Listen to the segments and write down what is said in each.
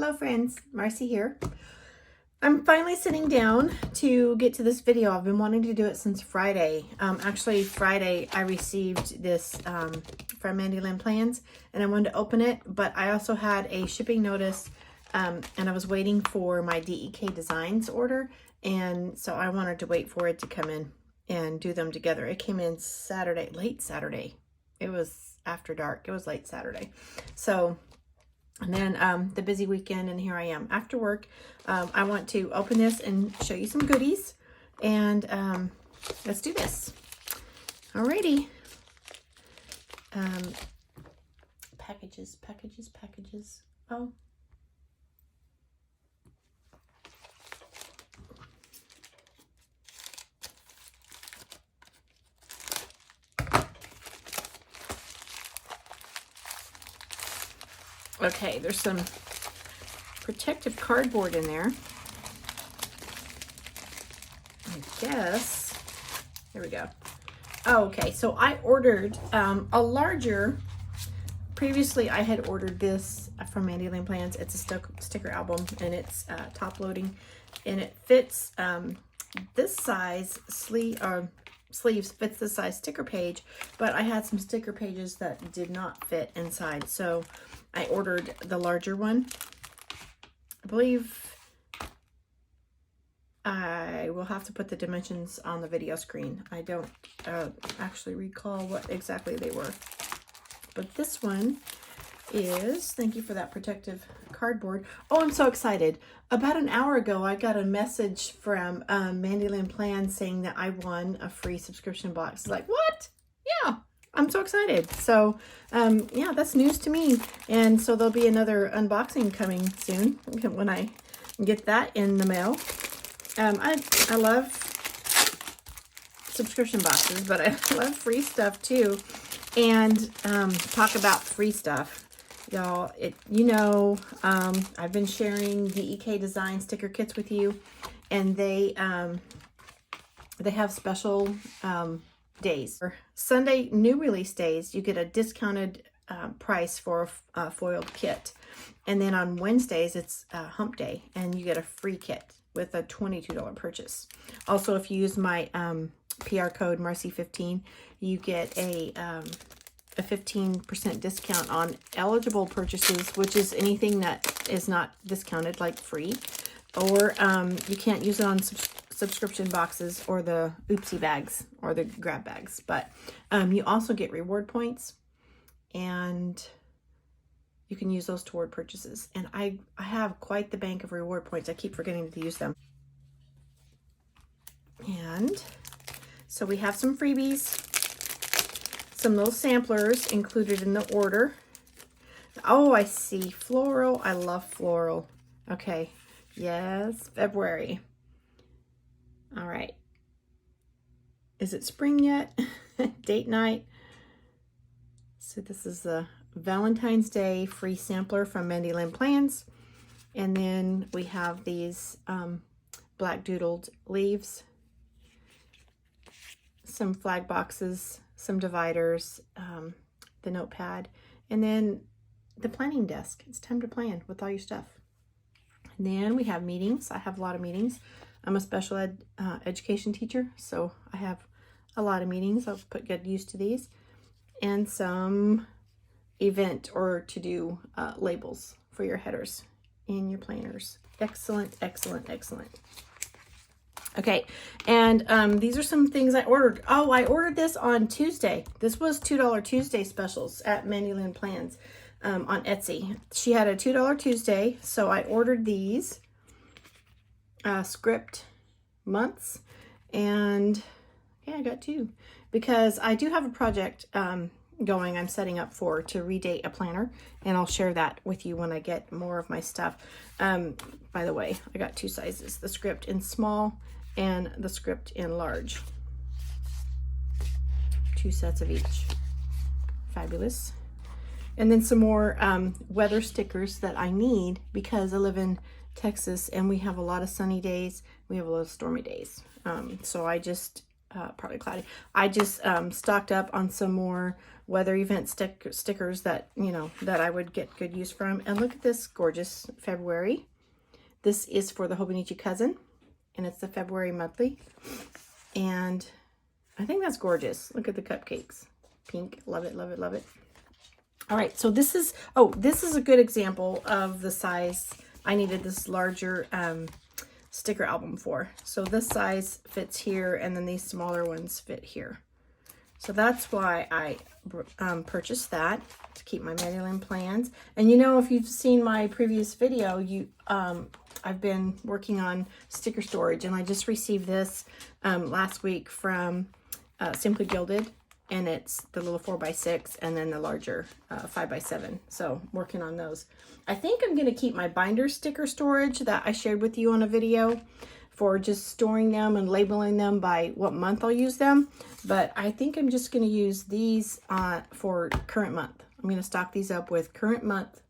Hello friends, Marcy here. I'm finally sitting down to get to this video. I've been wanting to do it since Friday. Actually Friday I received this from Mandy Lynn plans and I wanted to open it, but I also had a shipping notice and I was waiting for my DEKdesigns order, and so I wanted to wait for it to come in and do them together. It came in Saturday, late Saturday. It was after dark. It was late Saturday. So and then the busy weekend, and here I am after work. I want to open this and show you some goodies, and let's do this. Alrighty. Packages. Oh. Okay, there's some protective cardboard in there. I guess. There we go. Oh, okay, so I ordered a larger. Previously, I had ordered this from Mandy Lynn Plans. It's a sticker album, and it's top loading, and it fits this size sleeves fits this size sticker page, but I had some sticker pages that did not fit inside, so I ordered the larger one. I believe I will have to put the dimensions on the video screen. I don't actually recall what exactly they were, but this one is, thank you for that protective cardboard. Oh, I'm so excited. About an hour ago, I got a message from Mandy Lynn Plans saying that I won a free subscription box. Like, what? Yeah, I'm so excited. So, yeah, that's news to me. And so there'll be another unboxing coming soon when I get that in the mail. I love subscription boxes, but I love free stuff too. And talk about free stuff. Y'all, I've been sharing the DEKdesigns sticker kits with you, and they have special days. For Sunday new release days, you get a discounted price for a foiled kit, and then on Wednesdays it's hump day, and you get a free kit with a $22 purchase. Also, if you use my PR code Marcy15, you get a 15% discount on eligible purchases, which is anything that is not discounted, like free, or you can't use it on subscription boxes or the oopsie bags or the grab bags, but you also get reward points, and you can use those toward purchases. And I have quite the bank of reward points. I keep forgetting to use them. And so we have some freebies, some little samplers included in the order. Oh, I see. Floral. I love floral. Okay. Yes. February. All right. Is it spring yet? Date night. So this is the Valentine's Day free sampler from Mandy Lynn Plans. And then we have these black doodled leaves, some flag boxes, some dividers, the notepad, and then the planning desk. It's time to plan with all your stuff. And then we have meetings. I have a lot of meetings. I'm a special ed education teacher, so I have a lot of meetings. I'll put good use to these. And some event or to-do labels for your headers in your planners. Excellent, excellent, excellent. Okay, and these are some things I ordered. Oh, I ordered this on Tuesday. This was $2 Tuesday specials at Mandy Lynn Plans on Etsy. She had a $2 Tuesday, so I ordered these script months, and yeah, I got two because I do have a project going I'm setting up for to redate a planner, and I'll share that with you when I get more of my stuff. By the way, I got two sizes, the script in small and the script in large. Two sets of each. Fabulous. And then some more weather stickers that I need because I live in Texas and we have a lot of sunny days. We have a lot of stormy days. So I just partly cloudy. I just stocked up on some more weather event stickers that, you know, that I would get good use from. And look at this gorgeous February. This is for the Hobonichi cousin, and it's the February monthly. And I think that's gorgeous. Look at the cupcakes. Pink. Love it, love it, love it. All right, so this is, oh, this is a good example of the size I needed this larger sticker album for. So this size fits here, and then these smaller ones fit here. So that's why I purchased that, to keep my Mandy Lynn plans. And you know, if you've seen my previous video, I've been working on sticker storage, and I just received this last week from Simply Gilded, and it's the little 4x6 and then the larger 5x7. So working on those. I think I'm going to keep my binder sticker storage that I shared with you on a video for just storing them and labeling them by what month I'll use them. But I think I'm just going to use these for current month. I'm going to stock these up with current month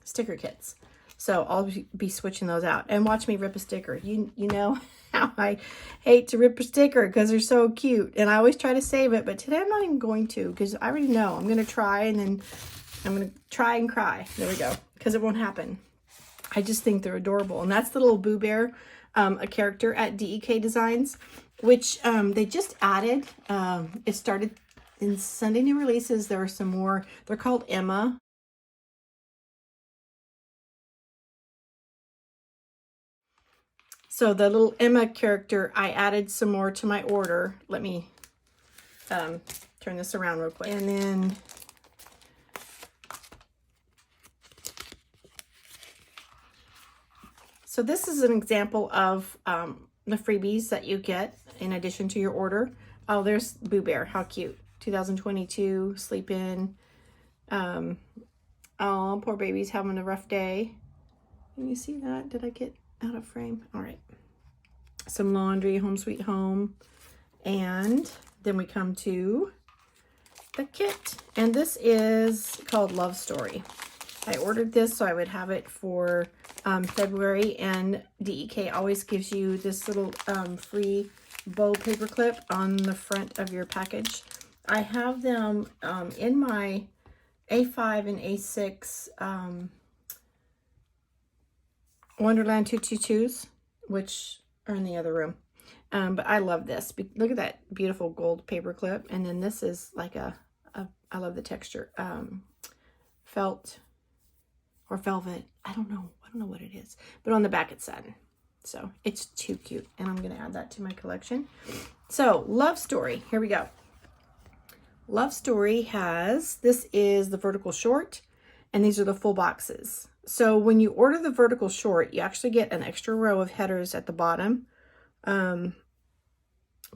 sticker kits. So I'll be switching those out. And watch me rip a sticker. You know how I hate to rip a sticker because they're so cute. And I always try to save it. But today I'm not even going to, because I already know. I'm going to try, and then I'm going to try and cry. There we go. Because it won't happen. I just think they're adorable. And that's the little Boo Bear, a character at DEKdesigns, which they just added. It started in Sunday new releases. There are some more. They're called Emma. So the little Emma character, I added some more to my order. Let me turn this around real quick. And then so this is an example of the freebies that you get in addition to your order. Oh, there's Boo Bear. How cute. 2022, sleep in. Oh, poor baby's having a rough day. Can you see that? Did I get out of frame? All right. Some laundry, Home Sweet Home. And then we come to the kit. And this is called Love Story. I ordered this so I would have it for February, and DEK always gives you this little free bow paper clip on the front of your package. I have them in my A5 and A6 Wonderland 222s, which are in the other room. But I love this. Look at that beautiful gold paper clip. And then this is like I love the texture. Felt or velvet. I don't know what it is. But on the back it's satin. So it's too cute. And I'm going to add that to my collection. So Love Story. Here we go. Love Story has, this is the vertical short, and these are the full boxes. So when you order the vertical short, you actually get an extra row of headers at the bottom. But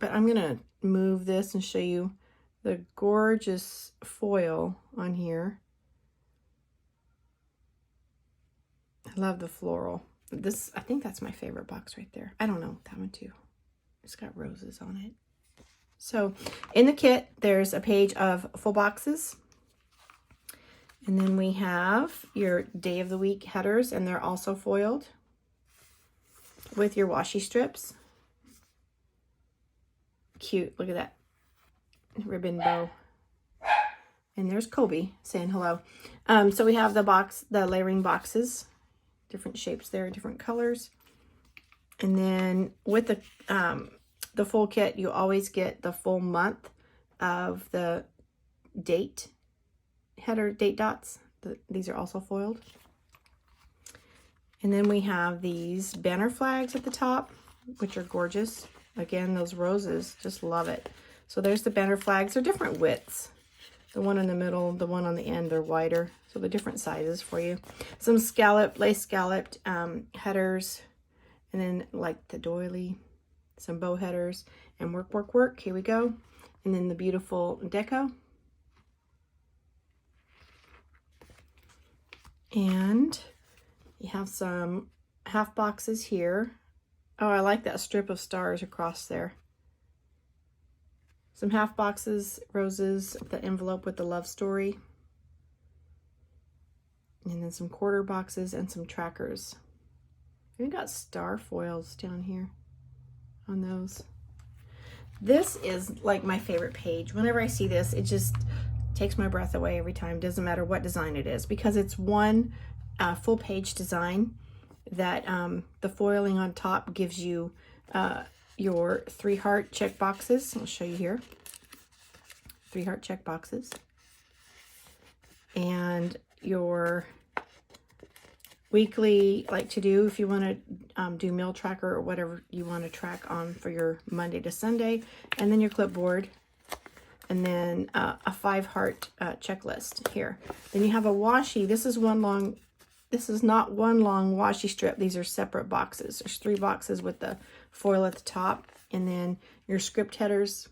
I'm going to move this and show you the gorgeous foil on here. I love the floral. This, I think that's my favorite box right there. I don't know, that one too. It's got roses on it. So in the kit, there's a page of full boxes. And then we have your day of the week headers, and they're also foiled with your washi strips. Cute, look at that ribbon bow. And there's Kobe saying hello. So we have the layering boxes, different shapes there, different colors. And then with the full kit, you always get the full month of the date header, date dots. These are also foiled. And then we have these banner flags at the top, which are gorgeous. Again, those roses, just love it. So there's the banner flags. They're different widths. The one in the middle, the one on the end, they're wider. So they're different sizes for you. Some lace scalloped headers. And then like the doily, some bow headers, and work, work, work. Here we go. And then the beautiful deco. And you have some half boxes here. Oh, I like that strip of stars across there. Some half boxes, roses, the envelope with the love story. And then some quarter boxes and some trackers. We've got star foils down here on those. This is like my favorite page. Whenever I see this, it just takes my breath away every time. Doesn't matter what design it is, because it's one full page design that the foiling on top gives you your 3 heart check boxes. I'll show you here. 3 heart check boxes. And your weekly like to do if you want to do meal tracker or whatever you want to track on for your Monday to Sunday, and then your clipboard, and then a 5 heart checklist here. Then you have a washi. This is not one long washi strip. These are separate boxes. There's 3 boxes with the foil at the top, and then your script headers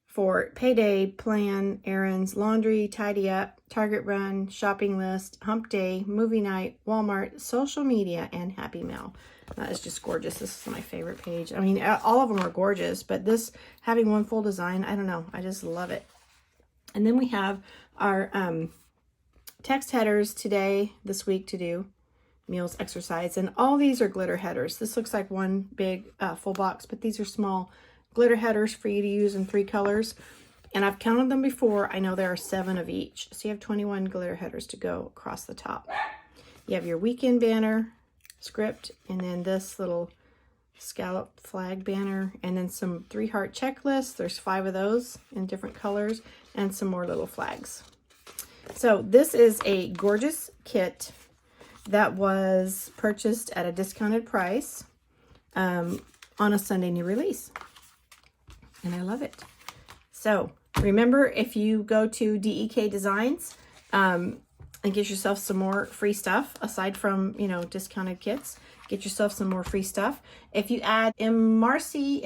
for payday, plan, errands, laundry, tidy up, Target run, shopping list, hump day, movie night, Walmart, social media, and happy mail. That is just gorgeous. This is my favorite page. I mean, all of them are gorgeous, but this, having one full design, I don't know. I just love it. And then we have our text headers today, this week to do, meals, exercise, and all these are glitter headers. This looks like one big full box, but these are small glitter headers for you to use in 3 colors. And I've counted them before. I know there are 7 of each. So you have 21 glitter headers to go across the top. You have your weekend banner script, and then this little scallop flag banner, and then some 3 heart checklists. There's 5 of those in different colors, and some more little flags. So this is a gorgeous kit that was purchased at a discounted price on a Sunday new release. And I love it. So remember, if you go to DEKdesigns and get yourself some more free stuff, aside from, you know, discounted kits, get yourself some more free stuff. If you add MARCY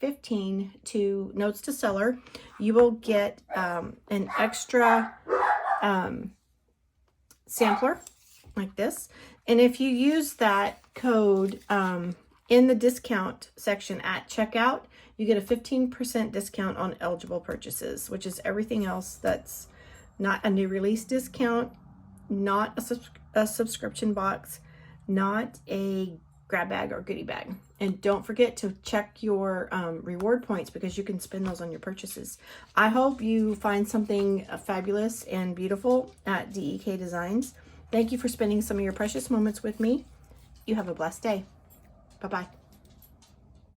15 to Notes to Seller, you will get an extra sampler like this. And if you use that code in the discount section at checkout, you get a 15% discount on eligible purchases, which is everything else that's not a new release discount, not a subscription box, not a grab bag or goodie bag. And don't forget to check your reward points, because you can spend those on your purchases. I hope you find something fabulous and beautiful at DEKdesigns. Thank you for spending some of your precious moments with me. You have a blessed day. Bye-bye.